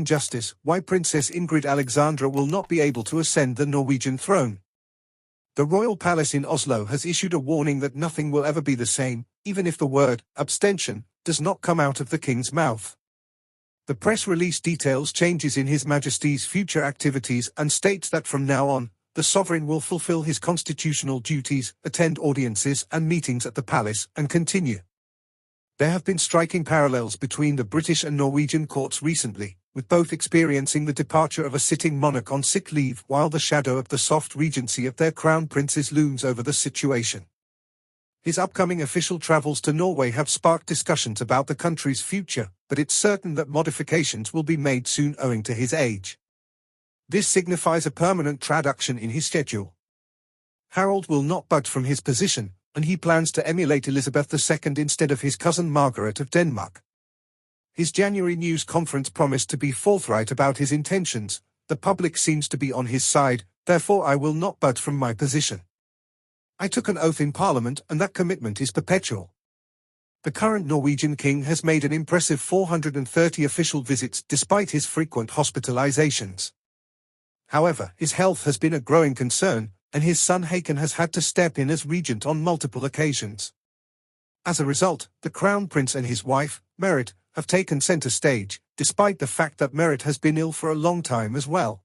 injustice, why Princess Ingrid Alexandra will not be able to ascend the Norwegian throne. The royal palace in Oslo has issued a warning that nothing will ever be the same, even if the word abstention does not come out of the king's mouth. The press release details changes in His Majesty's future activities and states that from now on, the sovereign will fulfill his constitutional duties, attend audiences and meetings at the palace, and continue. There have been striking parallels between the British and Norwegian courts recently, with both experiencing the departure of a sitting monarch on sick leave while the shadow of the soft regency of their crown princes looms over the situation. His upcoming official travels to Norway have sparked discussions about the country's future, but it's certain that modifications will be made soon owing to his age. This signifies a permanent traduction in his schedule. Harald will not budge from his position, and he plans to emulate Elizabeth II instead of his cousin Margaret of Denmark. His January news conference promised to be forthright about his intentions. The public seems to be on his side, therefore I will not budge from my position. I took an oath in Parliament and that commitment is perpetual. The current Norwegian king has made an impressive 430 official visits despite his frequent hospitalizations. However, his health has been a growing concern, and his son Haakon has had to step in as regent on multiple occasions. As a result, the Crown Prince and his wife, Merit, have taken center stage, despite the fact that Merit has been ill for a long time as well.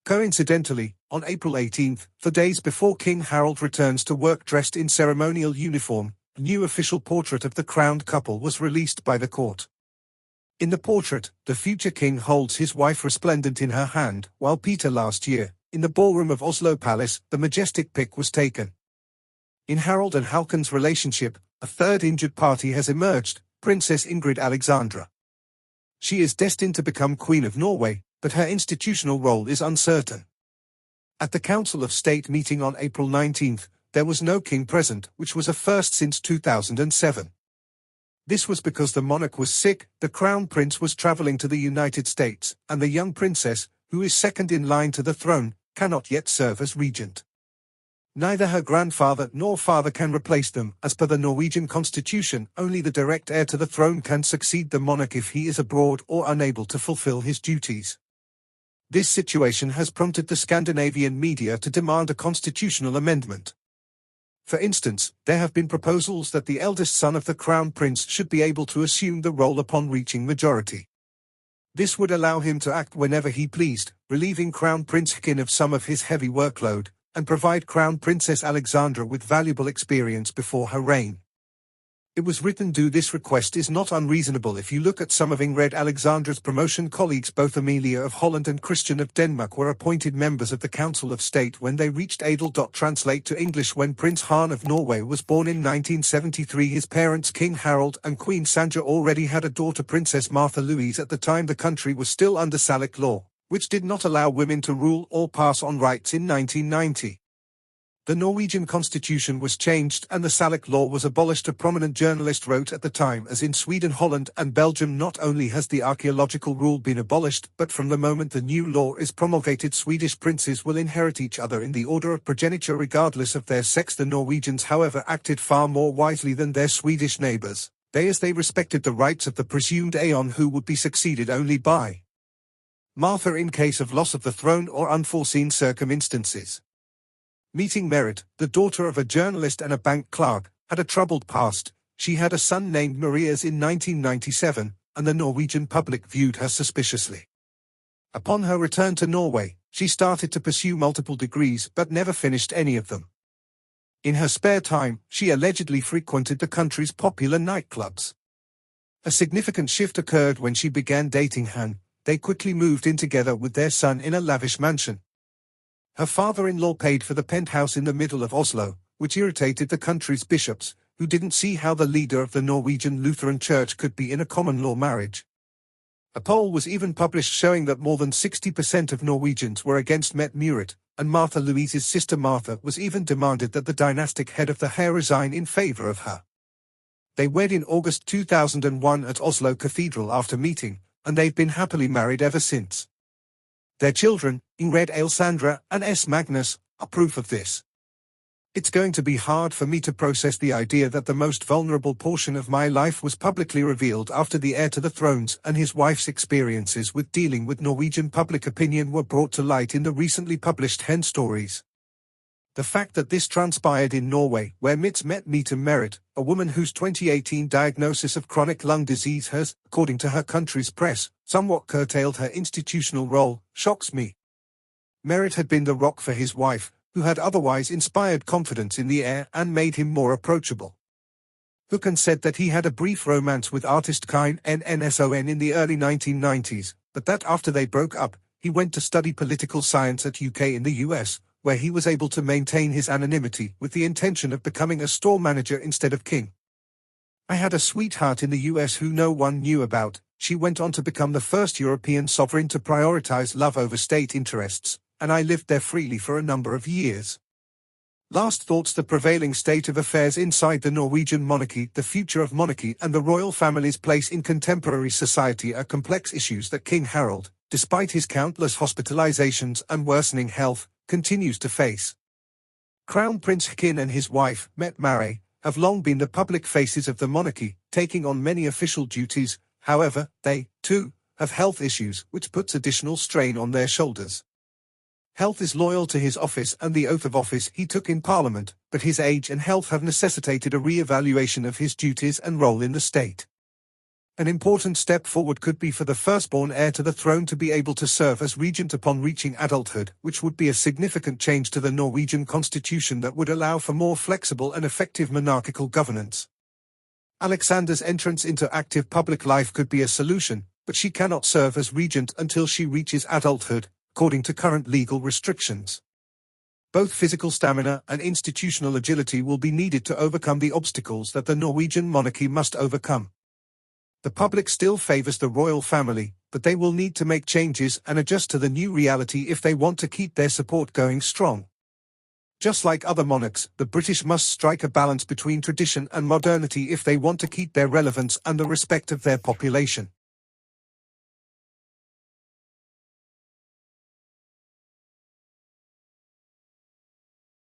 Coincidentally, on April 18, the days before King Harald returns to work dressed in ceremonial uniform, a new official portrait of the crowned couple was released by the court. In the portrait, the future king holds his wife resplendent in her hand, while Peter last year, in the ballroom of Oslo Palace, the majestic pic was taken. In Harald and Haakon's relationship, a third injured party has emerged, Princess Ingrid Alexandra. She is destined to become Queen of Norway, but her institutional role is uncertain. At the Council of State meeting on April 19, there was no king present, which was a first since 2007. This was because the monarch was sick, the crown prince was traveling to the United States, and the young princess, who is second in line to the throne, cannot yet serve as regent. Neither her grandfather nor father can replace them. As per the Norwegian constitution, only the direct heir to the throne can succeed the monarch if he is abroad or unable to fulfill his duties. This situation has prompted the Scandinavian media to demand a constitutional amendment. For instance, there have been proposals that the eldest son of the crown prince should be able to assume the role upon reaching majority. This would allow him to act whenever he pleased, relieving Crown Prince Haakon of some of his heavy workload, and provide Crown Princess Alexandra with valuable experience before her reign. It was written, this request is not unreasonable if you look at some of Ingrid Alexandra's promotion colleagues. Both Amelia of Holland and Christian of Denmark were appointed members of the Council of State when they reached Adel. Translate to English. When Prince Han of Norway was born in 1973, his parents King Harald and Queen Sanja already had a daughter, Princess Martha Louise. At the time the country was still under Salic law, which did not allow women to rule or pass on rights. In 1990. The Norwegian constitution was changed and the Salic law was abolished. A prominent journalist wrote at the time, as in Sweden, Holland and Belgium, not only has the archaeological rule been abolished, but from the moment the new law is promulgated, Swedish princes will inherit each other in the order of progeniture regardless of their sex. The Norwegians, however, acted far more wisely than their Swedish neighbors, as they respected the rights of the presumed Aeon, who would be succeeded only by Martha in case of loss of the throne or unforeseen circumstances. Meeting Merit, the daughter of a journalist and a bank clerk, had a troubled past. She had a son named Marias in 1997, and the Norwegian public viewed her suspiciously. Upon her return to Norway, she started to pursue multiple degrees but never finished any of them. In her spare time, she allegedly frequented the country's popular nightclubs. A significant shift occurred when she began dating Han. They quickly moved in together with their son in a lavish mansion. Her father-in-law paid for the penthouse in the middle of Oslo, which irritated the country's bishops, who didn't see how the leader of the Norwegian Lutheran Church could be in a common-law marriage. A poll was even published showing that more than 60% of Norwegians were against Merit, and Martha Louise's sister Martha was even demanded that the dynastic head of the Heir resign in favor of her. They wed in August 2001 at Oslo Cathedral after meeting, and they've been happily married ever since. Their children, Ingrid Alexandra and S. Magnus, are proof of this. It's going to be hard for me to process the idea that the most vulnerable portion of my life was publicly revealed after the heir to the thrones and his wife's experiences with dealing with Norwegian public opinion were brought to light in the recently published Hen stories. The fact that this transpired in Norway, where Mitz met Meta Merritt, a woman whose 2018 diagnosis of chronic lung disease has, according to her country's press, somewhat curtailed her institutional role, shocks me. Merritt had been the rock for his wife, who had otherwise inspired confidence in the heir and made him more approachable. Håkon said that he had a brief romance with artist Kain Nson in the early 1990s, but that after they broke up, he went to study political science at UK in the US, where he was able to maintain his anonymity with the intention of becoming a store manager instead of king. I had a sweetheart in the US who no one knew about. She went on to become the first European sovereign to prioritize love over state interests, and I lived there freely for a number of years. Last thoughts: the prevailing state of affairs inside the Norwegian monarchy, the future of monarchy and the royal family's place in contemporary society are complex issues that King Harald, despite his countless hospitalizations and worsening health, continues to face. Crown Prince Håkon and his wife, Mette Marit, have long been the public faces of the monarchy, taking on many official duties. However, they, too, have health issues, which puts additional strain on their shoulders. Health is loyal to his office and the oath of office he took in Parliament, but his age and health have necessitated a re-evaluation of his duties and role in the state. An important step forward could be for the firstborn heir to the throne to be able to serve as regent upon reaching adulthood, which would be a significant change to the Norwegian constitution that would allow for more flexible and effective monarchical governance. Alexandra's entrance into active public life could be a solution, but she cannot serve as regent until she reaches adulthood, according to current legal restrictions. Both physical stamina and institutional agility will be needed to overcome the obstacles that the Norwegian monarchy must overcome. The public still favors the royal family, but they will need to make changes and adjust to the new reality if they want to keep their support going strong. Just like other monarchs, the British must strike a balance between tradition and modernity if they want to keep their relevance and the respect of their population.